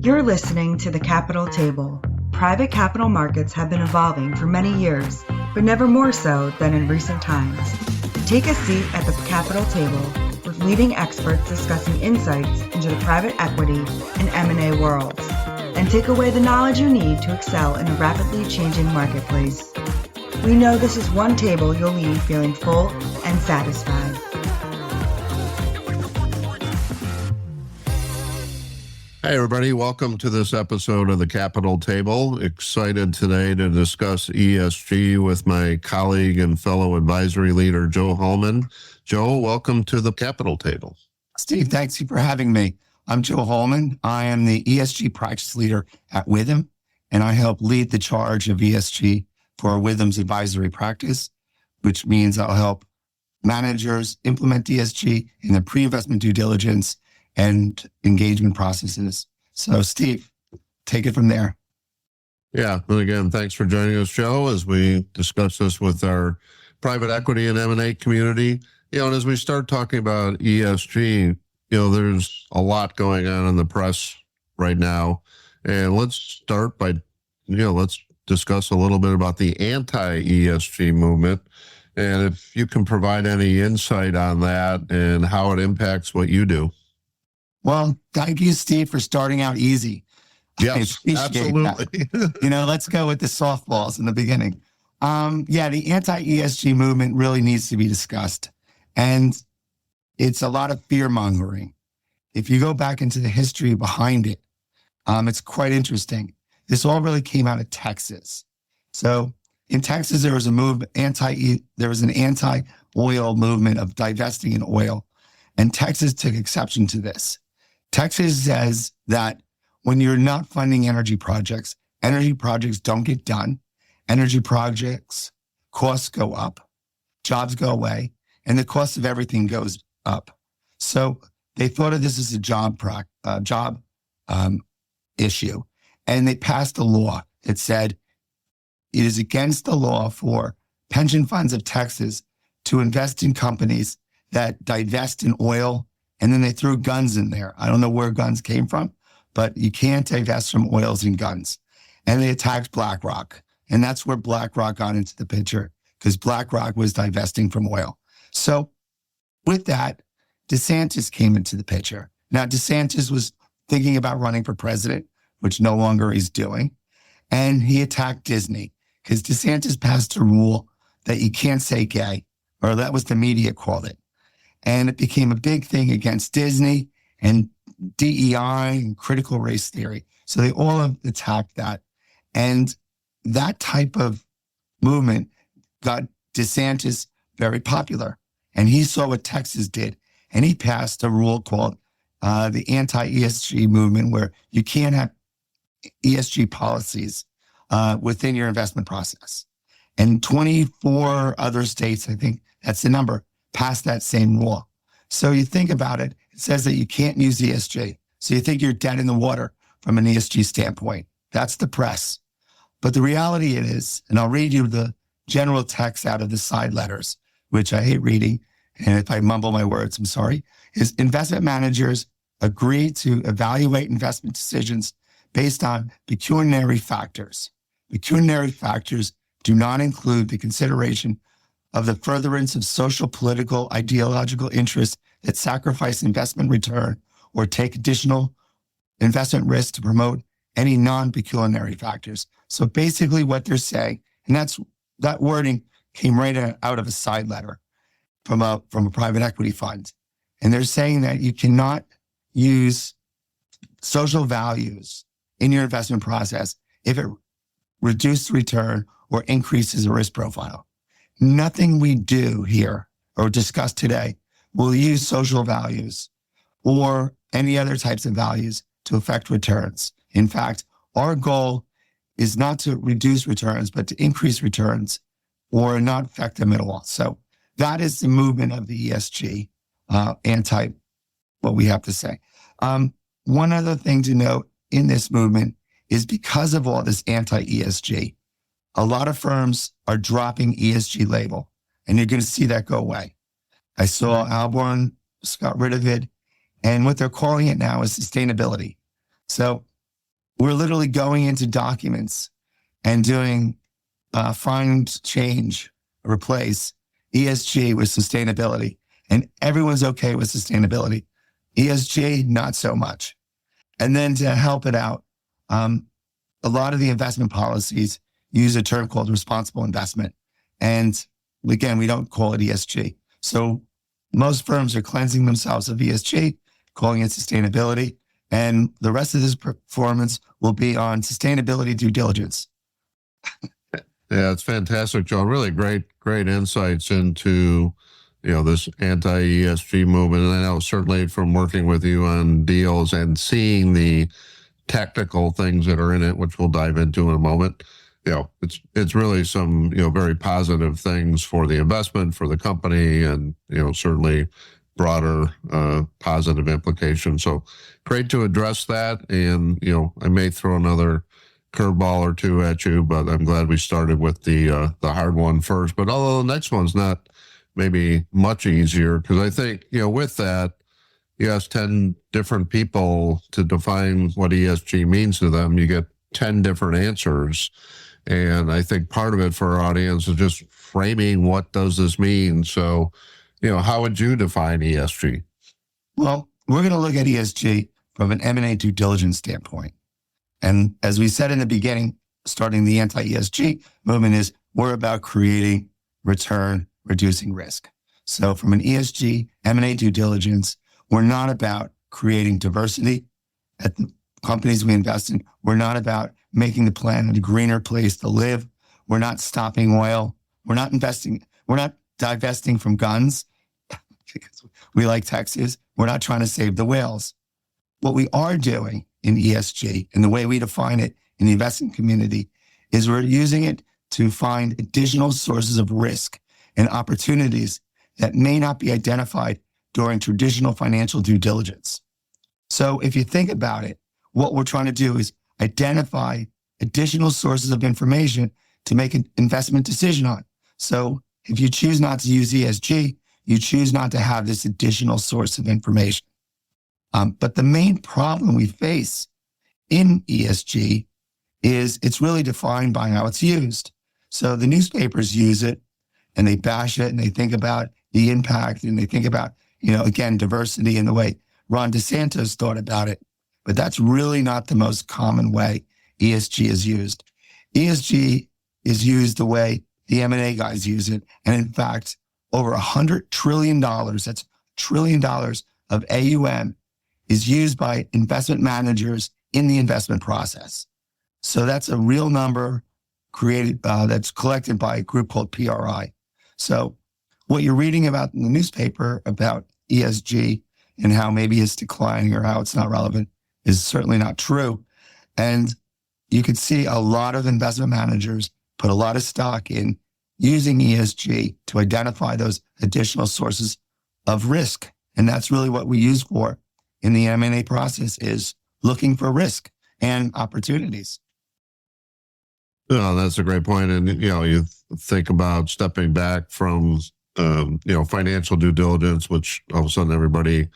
You're listening to The Capital Table. Private capital markets have been evolving for many years, but never more so than in recent times. Take a seat at the Capital Table with leading experts discussing insights into the private equity and M&A worlds, and take away the knowledge you need to excel in a rapidly changing marketplace. We know this is one table you'll leave feeling full and satisfied. Hey, everybody. Welcome to this episode of the Capital Table. Excited today to discuss ESG with my colleague and fellow advisory leader, Joe Holman. Joe, welcome to the Capital Table. Steve, thanks for having me. I'm Joe Holman. I am the ESG practice leader at Witham, and I help lead the charge of ESG for Witham's advisory practice, which means I'll help managers implement ESG in their pre-investment due diligence and engagement processes. So, Steve, take it from there. Yeah. And again, thanks for joining us, Joe, as we discuss this with our private equity and M&A community. And as we start talking about ESG, there's a lot going on in the press right now. And let's start by, let's discuss a little bit about the anti-ESG movement. And if you can provide any insight on that and how it impacts what you do. Well, thank you, Steve, for starting out easy. Yes, absolutely. Let's go with the softballs in the beginning. The anti-ESG movement really needs to be discussed. And it's a lot of fear-mongering. If you go back into the history behind it, it's quite interesting. This all really came out of Texas. So in Texas, there was an anti-oil movement of divesting in oil. And Texas took exception to this. Texas says that when you're not funding energy projects don't get done. Energy projects costs go up, jobs go away, and the cost of everything goes up. So they thought of this as a job issue, and they passed a law that said it is against the law for pension funds of Texas to invest in companies that divest in oil. And then they threw guns in there. I don't know where guns came from, but you can't divest from oils and guns. And they attacked BlackRock. And that's where BlackRock got into the picture, because BlackRock was divesting from oil. So with that, DeSantis came into the picture. Now, DeSantis was thinking about running for president, which no longer he's doing. And he attacked Disney, because DeSantis passed a rule that you can't say gay, or that was the media called it. And it became a big thing against Disney and DEI and critical race theory. So they all have attacked that. And that type of movement got DeSantis very popular. And he saw what Texas did. And he passed a rule called the anti-ESG movement, where you can't have ESG policies within your investment process. And 24 other states, I think that's the number, passed that same law. So you think about it, it says that you can't use ESG. So you think you're dead in the water from an ESG standpoint. That's the press. But the reality is, and I'll read you the general text out of the side letters, which I hate reading, and if I mumble my words, I'm sorry, is investment managers agree to evaluate investment decisions based on pecuniary factors. Pecuniary factors do not include the consideration of the furtherance of social, political, ideological interests that sacrifice investment return or take additional investment risk to promote any non-pecuniary factors. So basically what they're saying, and that wording came right out of a side letter from a private equity fund. And they're saying that you cannot use social values in your investment process if it reduces return or increases the risk profile. Nothing we do here or discuss today will use social values or any other types of values to affect returns. In fact, our goal is not to reduce returns, but to increase returns or not affect them at all. So that is the movement of the ESG what we have to say. One other thing to note in this movement is because of all this anti-ESG, a lot of firms are dropping ESG label, and you're going to see that go away. I saw Alborn got rid of it, and what they're calling it now is sustainability. So we're literally going into documents and doing find, change, replace ESG with sustainability. And everyone's okay with sustainability. ESG, not so much. And then to help it out, a lot of the investment policies use a term called responsible investment. And again, we don't call it ESG. So most firms are cleansing themselves of ESG, calling it sustainability. And the rest of this performance will be on sustainability due diligence. Yeah, it's fantastic, Joe. Really great insights into, this anti-ESG movement. And I know certainly from working with you on deals and seeing the technical things that are in it, which we'll dive into in a moment. It's really some, very positive things for the investment, for the company, and, certainly broader positive implications. So great to address that. And, I may throw another curveball or two at you, but I'm glad we started with the hard one first. But although the next one's not maybe much easier, because I think, with that, you ask 10 different people to define what ESG means to them, you get 10 different answers. And I think part of it for our audience is just framing, what does this mean? So, how would you define ESG? Well, we're going to look at ESG from an M&A due diligence standpoint. And as we said in the beginning, starting the anti-ESG movement is we're about creating return, reducing risk. So from an ESG, M&A due diligence, we're not about creating diversity at the companies we invest in. We're not about making the planet a greener place to live. We're not stopping oil. We're not divesting from guns because we like Texas. We're not trying to save the whales. What we are doing in ESG and the way we define it in the investment community is we're using it to find additional sources of risk and opportunities that may not be identified during traditional financial due diligence. So if you think about it, what we're trying to do is identify additional sources of information to make an investment decision on. So if you choose not to use ESG, you choose not to have this additional source of information. But the main problem we face in ESG is it's really defined by how it's used. So the newspapers use it and they bash it and they think about the impact and they think about, again, diversity and the way Ron DeSantis thought about it. But that's really not the most common way ESG is used. ESG is used the way the M&A guys use it. And in fact, over $100 trillion, that's $1 trillion of AUM is used by investment managers in the investment process. So that's a real number created, that's collected by a group called PRI. So what you're reading about in the newspaper about ESG and how maybe it's declining or how it's not relevant is certainly not true. And you could see a lot of investment managers put a lot of stock in using ESG to identify those additional sources of risk. And that's really what we use for in the M&A process, is looking for risk and opportunities. That's a great point. And, you think about stepping back from, financial due diligence, which all of a sudden everybody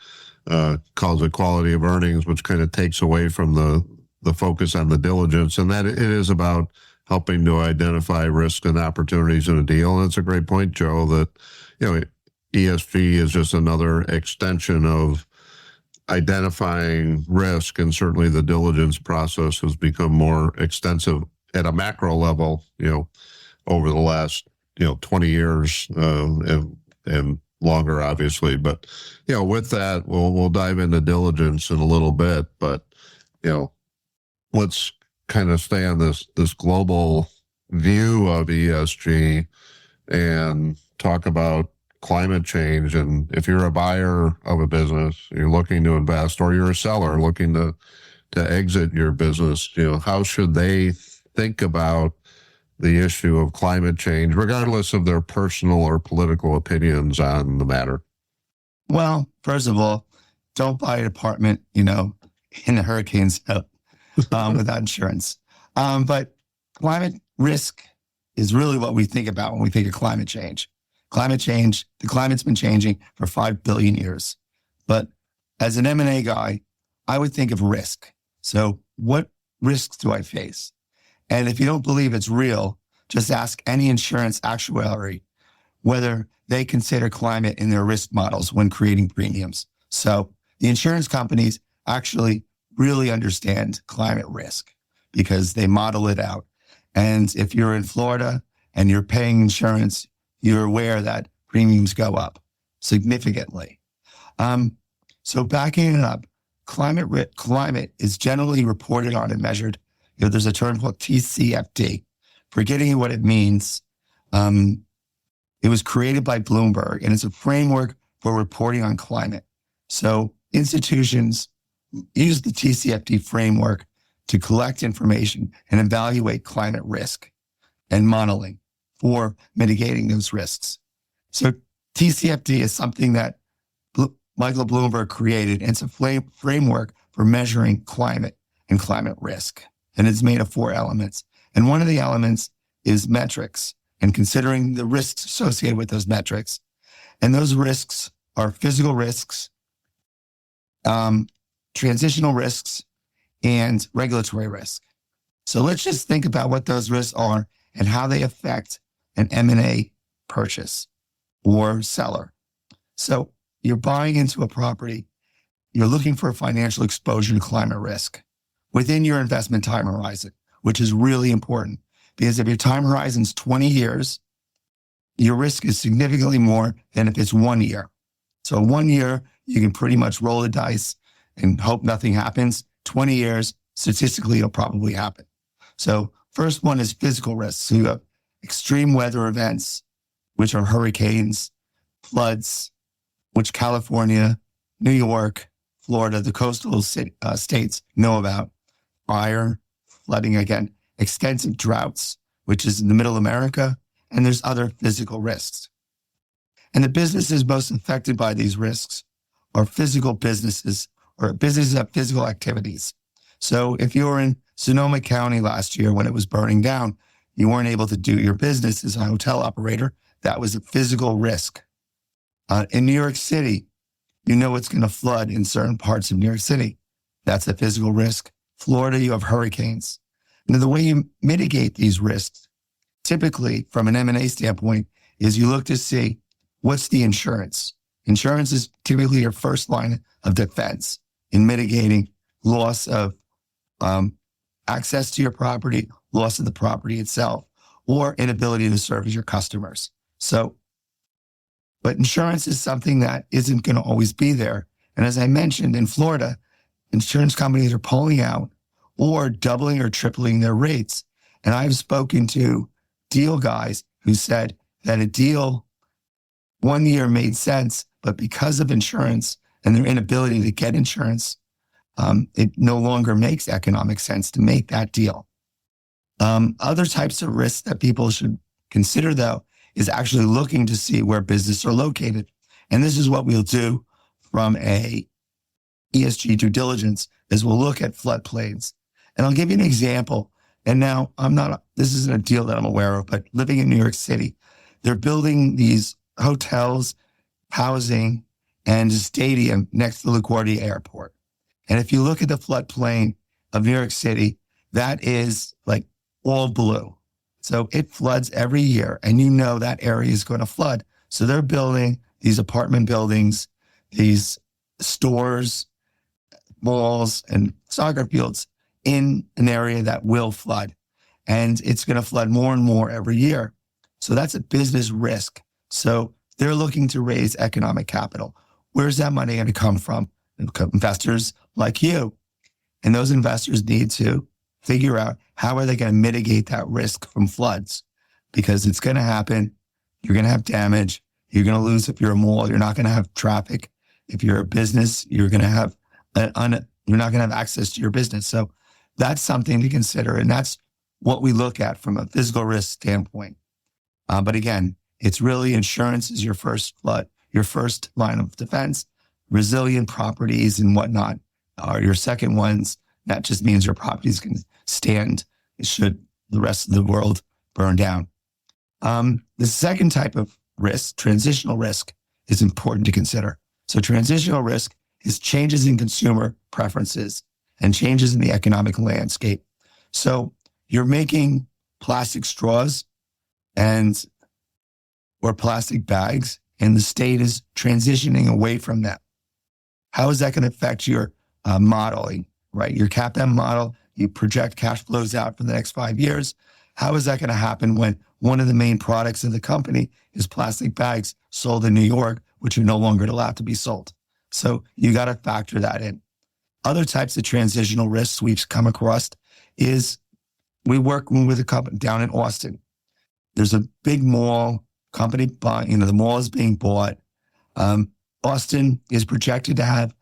calls it quality of earnings, which kind of takes away from the focus on the diligence. And that it is about helping to identify risk and opportunities in a deal. And it's a great point, Joe, that, ESG is just another extension of identifying risk, and certainly the diligence process has become more extensive at a macro level, over the last, 20 years and longer, obviously. But, with that, we'll dive into diligence in a little bit. But, let's kind of stay on this global view of ESG and talk about climate change. And if you're a buyer of a business, you're looking to invest, or you're a seller looking to exit your business, how should they think about the issue of climate change, regardless of their personal or political opinions on the matter? Well, first of all, don't buy an apartment, in a hurricane zone without insurance. But climate risk is really what we think about when we think of climate change. Climate change, the climate's been changing for 5 billion years. But as an M&A guy, I would think of risk. So what risks do I face? And if you don't believe it's real, just ask any insurance actuary whether they consider climate in their risk models when creating premiums. So the insurance companies actually really understand climate risk because they model it out. And if you're in Florida and you're paying insurance, you're aware that premiums go up significantly. So backing it up, climate is generally reported on and measured. There's a term called TCFD. Forgetting what it means, it was created by Bloomberg, and it's a framework for reporting on climate. So institutions use the TCFD framework to collect information and evaluate climate risk and modeling for mitigating those risks. So TCFD is something that Michael Bloomberg created, and it's a framework for measuring climate and climate risk. And it's made of 4 elements. And one of the elements is metrics and considering the risks associated with those metrics. And those risks are physical risks, transitional risks, and regulatory risk. So let's just think about what those risks are and how they affect an M&A purchase or seller. So you're buying into a property, you're looking for financial exposure to climate risk within your investment time horizon, which is really important because if your time horizon is 20 years, your risk is significantly more than if it's 1 year. So 1 year, you can pretty much roll the dice and hope nothing happens. 20 years, statistically, it'll probably happen. So first one is physical risks. So you have extreme weather events, which are hurricanes, floods, which California, New York, Florida, the coastal states know about. Fire, flooding again, extensive droughts, which is in the middle of America, and there's other physical risks. And the businesses most affected by these risks are physical businesses or businesses that have physical activities. So if you were in Sonoma County last year when it was burning down, you weren't able to do your business as a hotel operator. That was a physical risk. In New York City, you know it's going to flood in certain parts of New York City. That's a physical risk. Florida, you have hurricanes. Now, the way you mitigate these risks, typically from an M&A standpoint, is you look to see what's the insurance. Insurance is typically your first line of defense in mitigating loss of access to your property, loss of the property itself, or inability to service your customers. But insurance is something that isn't going to always be there. And as I mentioned, in Florida, insurance companies are pulling out or doubling or tripling their rates. And I've spoken to deal guys who said that a deal 1 year made sense, but because of insurance and their inability to get insurance, it no longer makes economic sense to make that deal. Other types of risks that people should consider, though, is actually looking to see where businesses are located. And this is what we'll do from a ESG due diligence, is we'll look at floodplains. And I'll give you an example. And now this isn't a deal that I'm aware of, but living in New York City, they're building these hotels, housing, and a stadium next to the LaGuardia Airport. And if you look at the floodplain of New York City, that is like all blue. So it floods every year, and you know that area is going to flood. So they're building these apartment buildings, these stores, malls, and soccer fields in an area that will flood. And it's going to flood more and more every year. So that's a business risk. So they're looking to raise economic capital. Where's that money going to come from? Investors like you. And those investors need to figure out how are they going to mitigate that risk from floods, because it's going to happen. You're going to have damage. You're going to lose if you're a mall. You're not going to have traffic. If you're a business, you're going to have you're not going to have access to your business. So that's something to consider. And that's what we look at from a physical risk standpoint. But again, it's really insurance is your first line of defense. Resilient properties and whatnot are your second ones. That just means your properties can stand should the rest of the world burn down. The second type of risk, transitional risk, is important to consider. So transitional risk is changes in consumer preferences and changes in the economic landscape. So you're making plastic straws or plastic bags, and the state is transitioning away from that. How is that going to affect your modeling, right? Your CAPM model, you project cash flows out for the next 5 years. How is that going to happen when one of the main products of the company is plastic bags sold in New York, which are no longer allowed to be sold? So you got to factor that in. Other types of transitional risks we've come across is we work with a company down in Austin. There's a big mall company buying, the mall is being bought. Austin is projected to have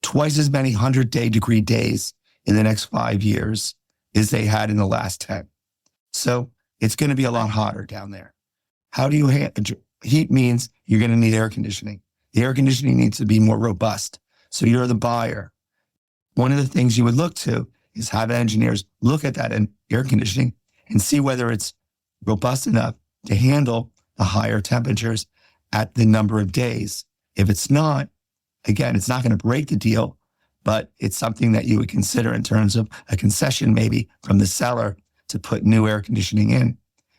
twice as many 100-day degree days in the next 5 years as they had in the last 10. So it's going to be a lot hotter down there. How do you heat means you're going to need air conditioning. The air conditioning needs to be more robust. So you're the buyer. One of the things you would look to is have engineers look at that air conditioning and see whether it's robust enough to handle the higher temperatures at the number of days. If it's not, again, it's not going to break the deal, but it's something that you would consider in terms of a concession maybe from the seller to put new air conditioning in.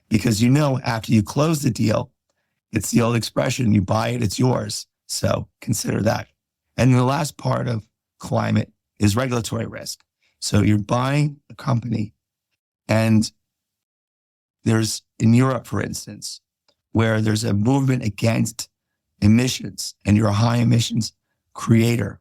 Because after you close the deal, it's the old expression, you buy it, it's yours. So consider that. And the last part of climate is regulatory risk. So you're buying a company, and there's, in Europe, for instance, where there's a movement against emissions and you're a high emissions creator,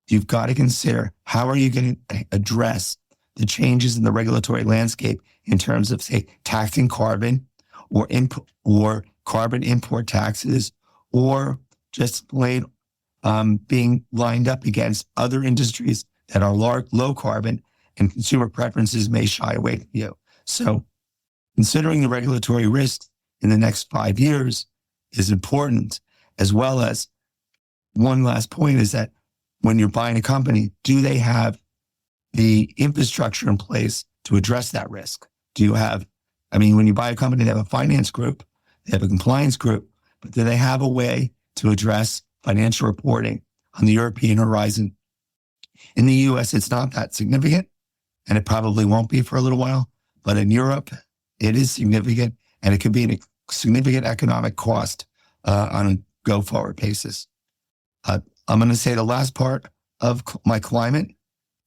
you've got to consider how are you going to address the changes in the regulatory landscape in terms of, say, taxing carbon or carbon import taxes, or just plain being lined up against other industries that are low carbon, and consumer preferences may shy away from you. So considering the regulatory risks in the next 5 years is important, as well as one last point is that when you're buying a company, do they have the infrastructure in place to address that risk? When you buy a company, they have a finance group, they have a compliance group, but do they have a way to address financial reporting on the European horizon? In the US, it's not that significant, and it probably won't be for a little while, but in Europe, it is significant, and it could be a significant economic cost on a go-forward basis. I'm going to say the last part of my climate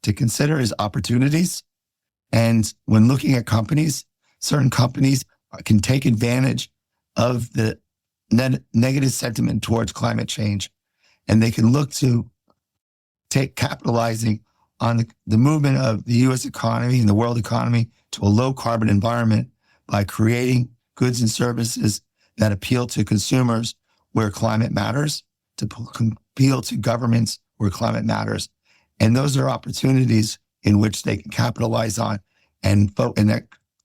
to consider is opportunities. And when looking at companies, certain companies can take advantage of the negative sentiment towards climate change, and they can look to capitalizing on the movement of the U.S. economy and the world economy to a low carbon environment by creating goods and services that appeal to consumers where climate matters, to appeal to governments where climate matters. And those are opportunities in which they can capitalize on, and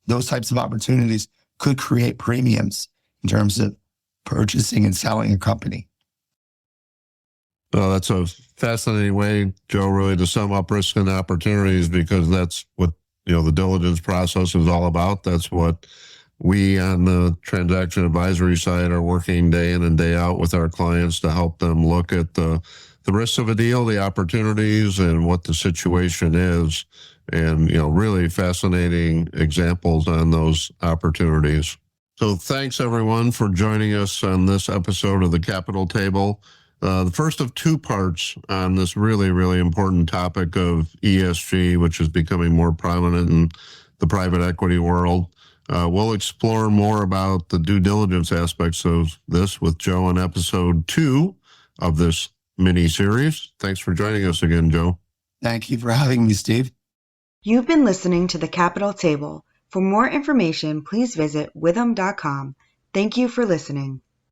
those types of opportunities could create premiums in terms of purchasing and selling a company. Well, that's a fascinating way, Joe, really to sum up risk and opportunities, because that's what, the diligence process is all about. That's what we on the transaction advisory side are working day in and day out with our clients to help them look at the risks of a deal, the opportunities, and what the situation is. And, really fascinating examples on those opportunities. So thanks, everyone, for joining us on this episode of the Capital Table. The first of two parts on this really, really important topic of ESG, which is becoming more prominent in the private equity world. We'll explore more about the due diligence aspects of this with Joe in episode 2 of this mini-series. Thanks for joining us again, Joe. Thank you for having me, Steve. You've been listening to The Capital Table. For more information, please visit withum.com. Thank you for listening.